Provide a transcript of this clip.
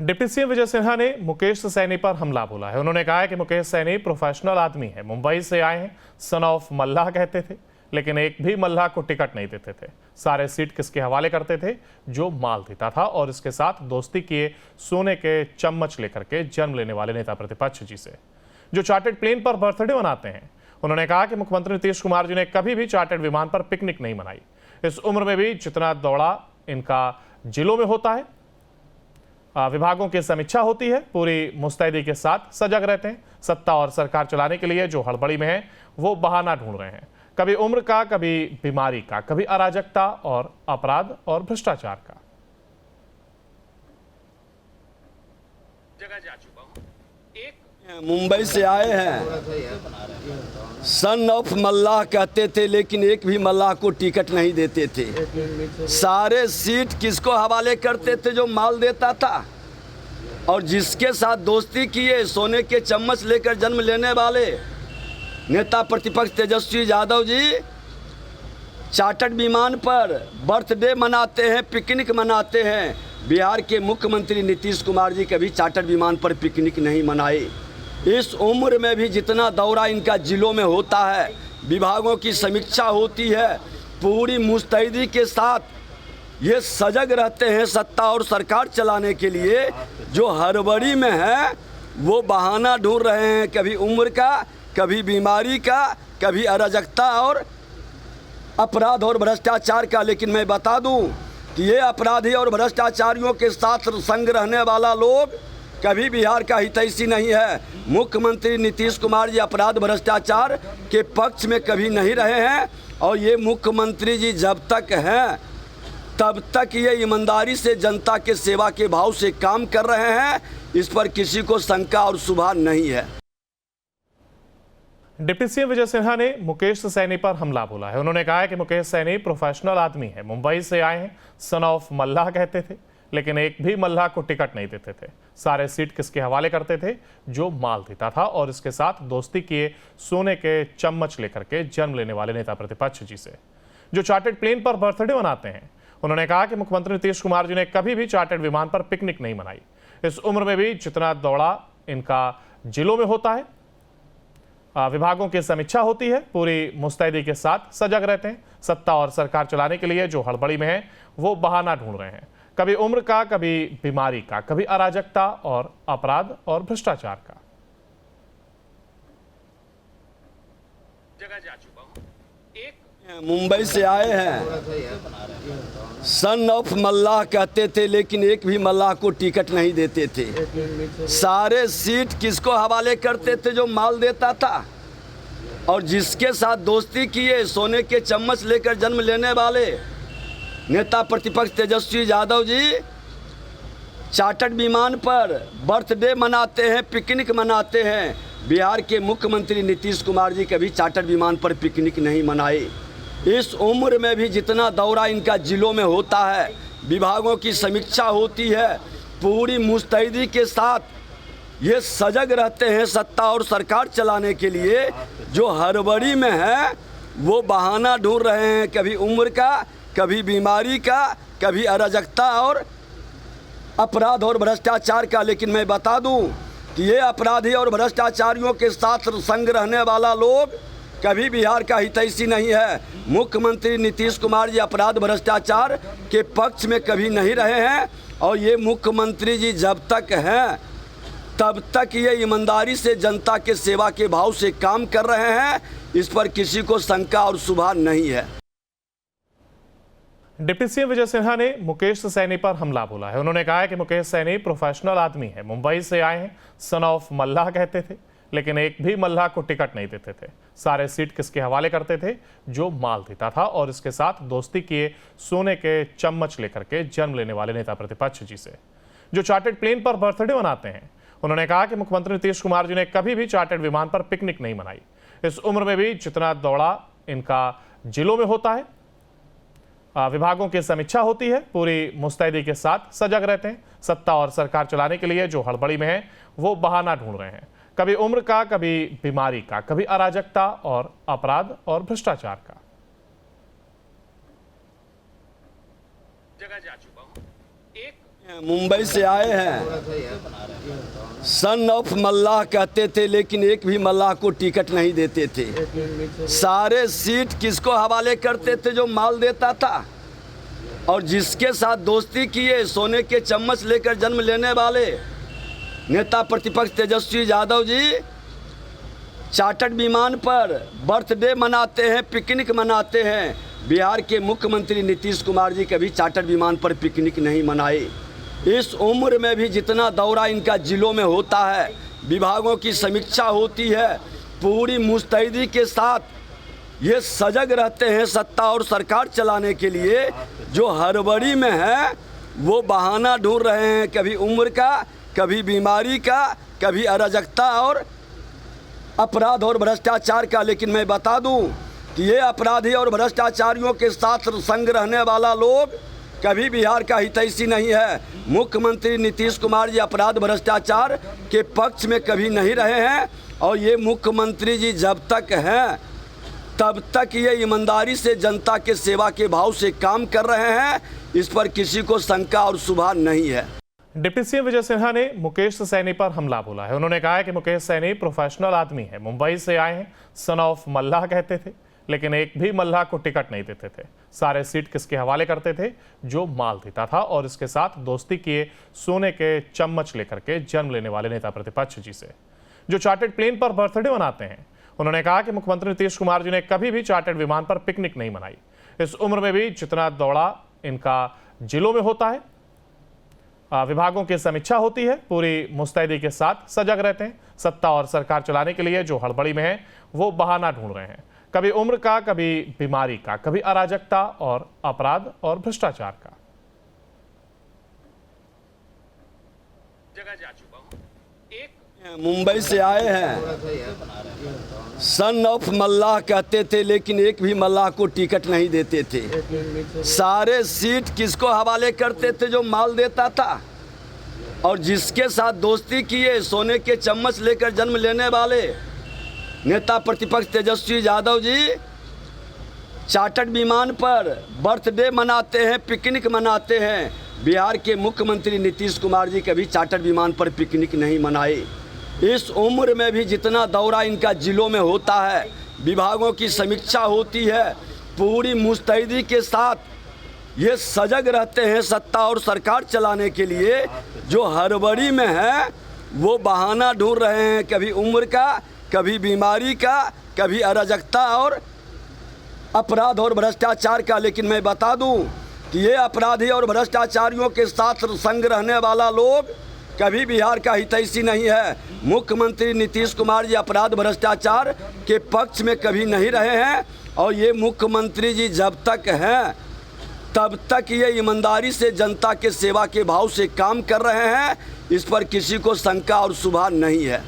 Deputy CM Vijay Sinha ने मुकेश सैनी पर हमला बोला है। उन्होंने कहा है कि मुकेश सैनी प्रोफेशनल आदमी है, मुंबई से आए हैं, सन ऑफ मल्लाह कहते थे, लेकिन एक भी मल्लाह को टिकट नहीं देते थे। सारे सीट किसके हवाले करते थे? जो माल देता था, और इसके साथ दोस्ती किए सोने के चम्मच लेकर के जन्म लेने वाले नेता प्रतिपक्ष जी से, जो चार्टर्ड प्लेन पर बर्थडे मनाते हैं। उन्होंने कहा कि मुख्यमंत्री नीतीश कुमार जी ने कभी भी चार्टर्ड विमान पर पिकनिक नहीं मनाई। इस उम्र में भी जितना दौड़ा इनका जिलों में होता है, विभागों की समीक्षा होती है, पूरी मुस्तैदी के साथ सजग रहते हैं। सत्ता और सरकार चलाने के लिए जो हड़बड़ी में है वो बहाना ढूंढ रहे हैं, कभी उम्र का, कभी बीमारी का, कभी अराजकता और अपराध और भ्रष्टाचार का। जगह जा चुका हूं। एक मुंबई से आए हैं, सन ऑफ मल्लाह कहते थे, लेकिन एक भी मल्लाह को टिकट नहीं देते थे। सारे सीट किसको हवाले करते थे? जो माल देता था। और जिसके साथ दोस्ती किए सोने के चम्मच लेकर जन्म लेने वाले नेता प्रतिपक्ष तेजस्वी यादव जी चार्टर्ड विमान पर बर्थडे मनाते हैं, पिकनिक मनाते हैं। बिहार के मुख्यमंत्री नीतीश कुमार जी कभी चार्टर्ड विमान पर पिकनिक नहीं मनाए। इस उम्र में भी जितना दौरा इनका जिलों में होता है, विभागों की समीक्षा होती है, पूरी मुस्तैदी के साथ ये सजग रहते हैं सत्ता और सरकार चलाने के लिए। जो हड़बड़ी में है वो बहाना ढूंढ रहे हैं, कभी उम्र का, कभी बीमारी का, कभी अराजकता और अपराध और भ्रष्टाचार का। लेकिन मैं बता दूं कि ये अपराधी और भ्रष्टाचारियों के साथ संग रहने वाला लोग कभी बिहार का हितैषी नहीं है। मुख्यमंत्री नीतीश कुमार जी अपराध भ्रष्टाचार के पक्ष में कभी नहीं रहे हैं, और ये मुख्यमंत्री जी जब तक हैं तब तक ये ईमानदारी से जनता के सेवा के भाव से काम कर रहे हैं। इस पर किसी को शंका और शुबा नहीं है। डिप्टी सीएम विजय सिन्हा ने मुकेश सैनी पर हमला बोला है। उन्होंने कहा है कि मुकेश सैनी प्रोफेशनल आदमी है, मुंबई से आए हैं, सन ऑफ मल्लाह कहते थे, लेकिन एक भी मल्लाह को टिकट नहीं देते थे। सारे सीट किसके हवाले करते थे? जो माल देता था, और इसके साथ दोस्ती किए सोने के चम्मच लेकर के जन्म लेने वाले नेता प्रतिपक्ष जी से, जो चार्टर्ड प्लेन पर बर्थडे मनाते हैं। उन्होंने कहा कि मुख्यमंत्री नीतीश कुमार जी ने कभी भी चार्टर्ड विमान पर पिकनिक नहीं मनाई। इस उम्र में भी जितना दौड़ा इनका जिलों में होता है, विभागों की समीक्षा होती है, पूरी मुस्तैदी के साथ सजग रहते हैं। सत्ता और सरकार चलाने के लिए जो हड़बड़ी में है वो बहाना ढूंढ रहे हैं, कभी उम्र का, कभी बीमारी का, कभी अराजकता और अपराध और भ्रष्टाचार का। जगह जा चुका हूं। एक मुंबई से आए हैं, सन ऑफ मल्लाह कहते थे, लेकिन एक भी मल्लाह को टिकट नहीं देते थे। सारे सीट किसको हवाले करते थे? जो माल देता था। और जिसके साथ दोस्ती किए सोने के चम्मच लेकर जन्म लेने वाले नेता प्रतिपक्ष तेजस्वी यादव जी चार्टर्ड विमान पर बर्थडे मनाते हैं, पिकनिक मनाते हैं। बिहार के मुख्यमंत्री नीतीश कुमार जी कभी चार्टर्ड विमान पर पिकनिक नहीं मनाए। इस उम्र में भी जितना दौरा इनका जिलों में होता है, विभागों की समीक्षा होती है, पूरी मुस्तैदी के साथ ये सजग रहते हैं सत्ता और सरकार चलाने के लिए। जो हड़बड़ी में है वो बहाना ढूंढ रहे हैं, कभी उम्र का, कभी बीमारी का, कभी अराजकता और अपराध और भ्रष्टाचार का। लेकिन मैं बता दूं कि ये अपराधी और भ्रष्टाचारियों के साथ संग रहने वाला लोग कभी बिहार का हितैषी नहीं है। मुख्यमंत्री नीतीश कुमार जी अपराध भ्रष्टाचार के पक्ष में कभी नहीं रहे हैं, और ये मुख्यमंत्री जी जब तक हैं तब तक ये ईमानदारी से जनता के सेवा के भाव से काम कर रहे हैं। इस पर किसी को शंका और शुबा नहीं है। डिप्टी सीएम विजय सिन्हा ने मुकेश सैनी पर हमला बोला है। उन्होंने कहा है कि मुकेश सैनी प्रोफेशनल आदमी है, मुंबई से आए हैं, सन ऑफ मल्लाह कहते थे, लेकिन एक भी मल्लाह को टिकट नहीं देते थे। सारे सीट किसके हवाले करते थे? जो माल देता था, और इसके साथ दोस्ती किए सोने के चम्मच लेकर के जन्म लेने वाले नेता प्रतिपक्ष जी से, जो चार्टर्ड प्लेन पर बर्थडे मनाते हैं। उन्होंने कहा कि मुख्यमंत्री नीतीश कुमार जी ने कभी भी चार्टर्ड विमान पर पिकनिक नहीं मनाई। इस उम्र में भी जितना दौड़ा इनका जिलों में होता है, विभागों की समीक्षा होती है, पूरी मुस्तैदी के साथ सजग रहते हैं। सत्ता और सरकार चलाने के लिए जो हड़बड़ी में है वो बहाना ढूंढ रहे हैं, कभी उम्र का, कभी बीमारी का, कभी अराजकता और अपराध और भ्रष्टाचार का। जगह जा चुका हूं। एक मुंबई से आए हैं। सन ऑफ मल्लाह कहते थे, लेकिन एक भी मल्लाह को टिकट नहीं देते थे। सारे सीट किसको हवाले करते थे? जो माल देता था। और जिसके साथ दोस्ती किए, सोने के चम्मच लेकर जन्म लेने वाले नेता प्रतिपक्ष तेजस्वी यादव जी चार्टर्ड विमान पर बर्थडे मनाते हैं, पिकनिक मनाते हैं। बिहार के मुख्यमंत्री नीतीश कुमार जी कभी चार्टर्ड विमान पर पिकनिक नहीं मनाए। इस उम्र में भी जितना दौरा इनका जिलों में होता है, विभागों की समीक्षा होती है, पूरी मुस्तैदी के साथ ये सजग रहते हैं सत्ता और सरकार चलाने के लिए। जो हड़बड़ी में है वो बहाना ढूंढ रहे हैं, कभी उम्र का, कभी बीमारी का, कभी अराजकता और अपराध और भ्रष्टाचार का। लेकिन मैं बता दूं कि ये अपराधी और भ्रष्टाचारियों के साथ संग रहने वाला लोग कभी बिहार का हितैषी नहीं है। मुख्यमंत्री नीतीश कुमार जी अपराध भ्रष्टाचार के पक्ष में कभी नहीं रहे हैं, और ये मुख्यमंत्री जी जब तक हैं तब तक ये ईमानदारी से जनता के सेवा के भाव से काम कर रहे हैं। इस पर किसी को शंका और शुबा नहीं है। डिप्टी सीएम विजय सिन्हा ने मुकेश सैनी पर हमला बोला है। उन्होंने कहा है कि मुकेश सैनी प्रोफेशनल आदमी है, मुंबई से आए हैं, सन ऑफ मल्लाह कहते थे, लेकिन एक भी मल्लाह को टिकट नहीं देते थे। सारे सीट किसके हवाले करते थे? जो माल देता था। और इसके साथ दोस्ती किए, सोने के चम्मच लेकर के जन्म लेने वाले नेता प्रतिपक्ष जी से, जो चार्टर्ड प्लेन पर बर्थडे मनाते हैं। उन्होंने कहा कि मुख्यमंत्री नीतीश कुमार जी ने कभी भी चार्टर्ड विमान पर पिकनिक नहीं मनाई। इस उम्र में भी जितना दौड़ा इनका जिलों में होता है, विभागों की समीक्षा होती है, पूरी मुस्तैदी के साथ सजग रहते हैं। सत्ता और सरकार चलाने के लिए जो हड़बड़ी में है वो बहाना ढूंढ रहे हैं, कभी उम्र का, कभी बीमारी का, कभी अराजकता और अपराध और भ्रष्टाचार का। जगह जा चुका हूं। एक मुंबई से आए हैं। सन ऑफ मल्लाह कहते थे, लेकिन एक भी मल्लाह को टिकट नहीं देते थे। सारे सीट किसको हवाले करते थे? जो माल देता था। और जिसके साथ दोस्ती किए, सोने के चम्मच लेकर जन्म लेने वाले नेता प्रतिपक्ष तेजस्वी यादव जी चार्टर्ड विमान पर बर्थडे मनाते हैं, पिकनिक मनाते हैं। बिहार के मुख्यमंत्री नीतीश कुमार जी कभी चार्टर्ड विमान पर पिकनिक नहीं मनाए। इस उम्र में भी जितना दौरा इनका जिलों में होता है, विभागों की समीक्षा होती है, पूरी मुस्तैदी के साथ ये सजग रहते हैं सत्ता और सरकार चलाने के लिए। जो हड़बड़ी में है वो बहाना ढूंढ रहे हैं, कभी उम्र का, कभी बीमारी का, कभी अराजकता और अपराध और भ्रष्टाचार का। लेकिन मैं बता दूं कि ये अपराधी और भ्रष्टाचारियों के साथ संग रहने वाला लोग कभी बिहार का हितैषी नहीं है। मुख्यमंत्री नीतीश कुमार जी अपराध भ्रष्टाचार के पक्ष में कभी नहीं रहे हैं, और ये मुख्यमंत्री जी जब तक हैं तब तक ये ईमानदारी से जनता के सेवा के भाव से काम कर रहे हैं। इस पर किसी को शंका और शुबा नहीं है।